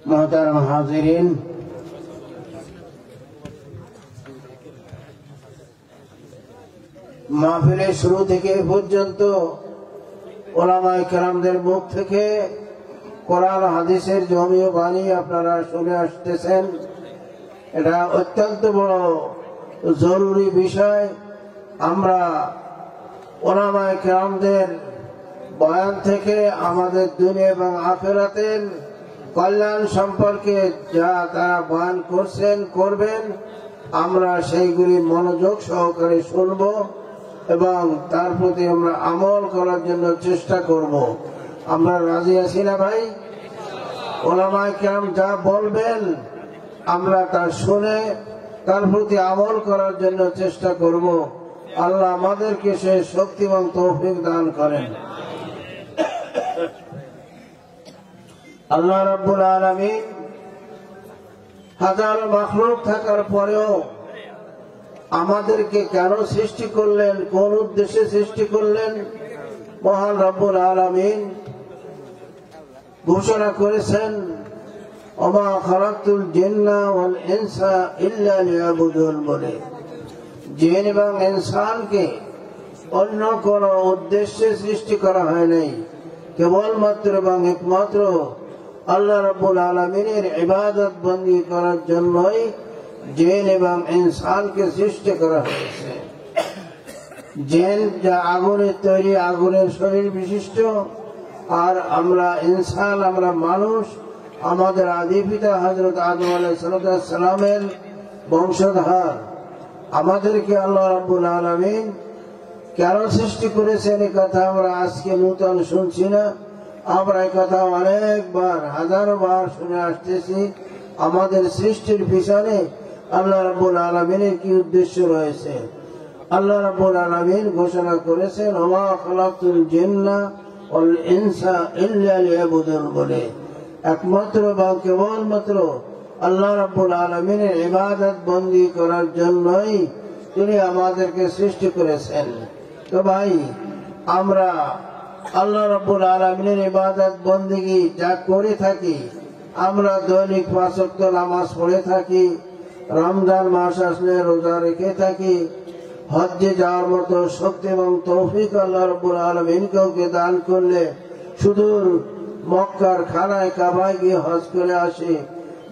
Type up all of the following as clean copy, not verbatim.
मोहतरम हाजिरीन, মাহফিলের শুরু থেকে পর্যন্ত ওলামায়ে কেরামদের মুখ থেকে কোরআন হাদিসের জমিও বাণী আপনারা শুনে আসতেছেন। এটা অত্যন্ত বড় জরুরি বিষয়। আমরা ওলামায়ে কেরামদের বয়ান থেকে আমাদের দুনিয়া এবং আখিরাতের কল্যাণ সম্পর্কে যা তারা বয়ান করছেন করবেন, আমরা সেইগুলি মনোযোগ সহকারে শুনব এবং তার প্রতি আমরা আমল করার জন্য চেষ্টা করব। আমরা রাজি আছি না ভাই? ওলামায়ে কেরাম যা বলবেন আমরা তা শুনে তার প্রতি আমল করার জন্য চেষ্টা করব। আল্লাহ আমাদেরকে সে শক্তি এবং তৌফিক দান করেন। আল্লাহ রাব্বুল আলামিন হাজারো মাখলুক থাকার পরেও আমাদেরকে কেন সৃষ্টি করলেন, কোন উদ্দেশ্যে সৃষ্টি করলেন, মহান রব্বুল আলামিন ঘোষণা করেছেন, ওমা খালাকতুল জিন্না ওয়াল ইনসা ইল্লা লিয়াবুদুন বলে। জিন এবং ইনসানকে অন্য কোন উদ্দেশ্যে সৃষ্টি করা হয় নাই, কেবলমাত্র এবং একমাত্র আল্লাহ রাব্বুল আলামিনের ইবাদত বন্দী করার জন্যই জিন এবং ইনসানকে সৃষ্টি করা হয়েছে। জিন যা আগুনের তৈরি, আগুনের শরীর বিশিষ্ট, আর আমরা ইনসান, আমরা মানুষ, আমাদের আদি পিতা হযরত আদম আলাইহিস সালামের বংশধর। আমাদেরকে আল্লাহ রাব্বুল আলামিন কেন সৃষ্টি করেছেন এই কথা আমরা আজকে নূতন শুনছি না, আমরা এই কথা অনেকবার হাজারো বার শুনে আসতেছি। আমাদের সৃষ্টির পিছনে আল্লাহ রাব্বুল আলামিনের কি উদ্দেশ্য রয়েছে? আল্লাহ রাব্বুল আলামিন ঘোষণা করেছেন, ওমা খালাকতুল জিন্না ওয়াল ইনসা ইল্লা লিয়াবুদুন বলে। একমাত্র বা কেবলমাত্র আল্লাহ রাব্বুল আলামিনের ইবাদত বন্দী করার জন্যই তিনি আমাদেরকে সৃষ্টি করেছেন। তো ভাই, আমরা আল্লাহ রাব্বুল আলামিনের ইবাদত বন্দেগী যা করে থাকি, আমরা দৈনিক 5 ওয়াক্ত নামাজ পড়ে থাকি, রমজান মাস আসলে রোজা রেখে থাকি, হজ্জে যাওয়ার মতো শক্তি এবং তৌফিক আল্লাহ রাব্বুল আলামিন কাউকে দান করলে সুদূর মক্কার খানায় কাবায় গিয়ে হজ করে আসে।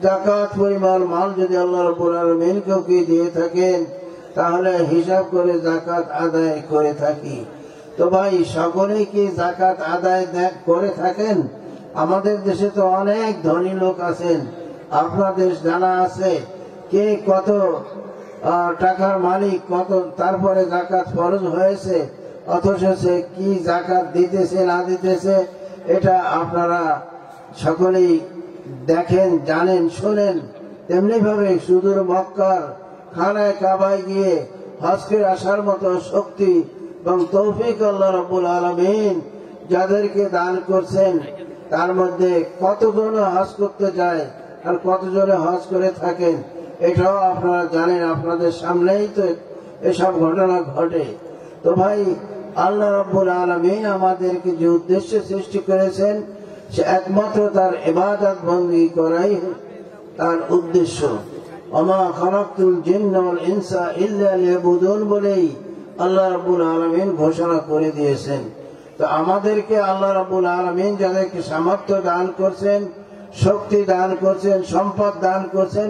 যাকাত পরিমাণ মাল যদি আল্লাহ রাব্বুল আলামিন কাউকে দিয়ে থাকেন, তাহলে হিসাব করে যাকাত আদায় করে থাকি। তো ভাই, সকলেই কি যাকাত আদায় করে থাকেন? আমাদের দেশে তো অনেক ধনী লোক আছেন, আপনাদের জানা আছে কে কত টাকার মালিক, কত তারপরে যাকাত ফরজ হয়েছে, অথচ সে কি যাকাত দিতেছে না দিতেছে এটা আপনারা সকলেই দেখেন, জানেন, শোনেন। তেমনি ভাবে সুদূর মক্কার খানায় কাবায় গিয়ে হজ করে আসার মতো শক্তি এবং তৌফিক আল্লাহ রাব্বুল আলামিন যাদেরকে দান করছেন, তার মধ্যে কতজন হজ করতে যায় আর কতজনে হজ করে থাকেন এটাও আপনারা জানেন। আপনাদের সামনেই তো এসব ঘটনা ঘটে। তো ভাই, আল্লাহ রাব্বুল আলামিন আমাদেরকে যে উদ্দেশ্যে সৃষ্টি করেছেন, সে একমাত্র তার ইবাদত বন্দী করাই তার উদ্দেশ্য। ওমা খালাকতুল জিন্না ওয়াল ইনসা ইল্লা লিয়াবুদুন বলেই আল্লাহ রাব্বুল আলামিন ঘোষণা করে দিয়েছেন। তো আমাদেরকে আল্লাহ রাব্বুল আলামিন যাদেরকে সামর্থ্য দান করছেন, শক্তি দান করছেন, সম্পদ দান করছেন,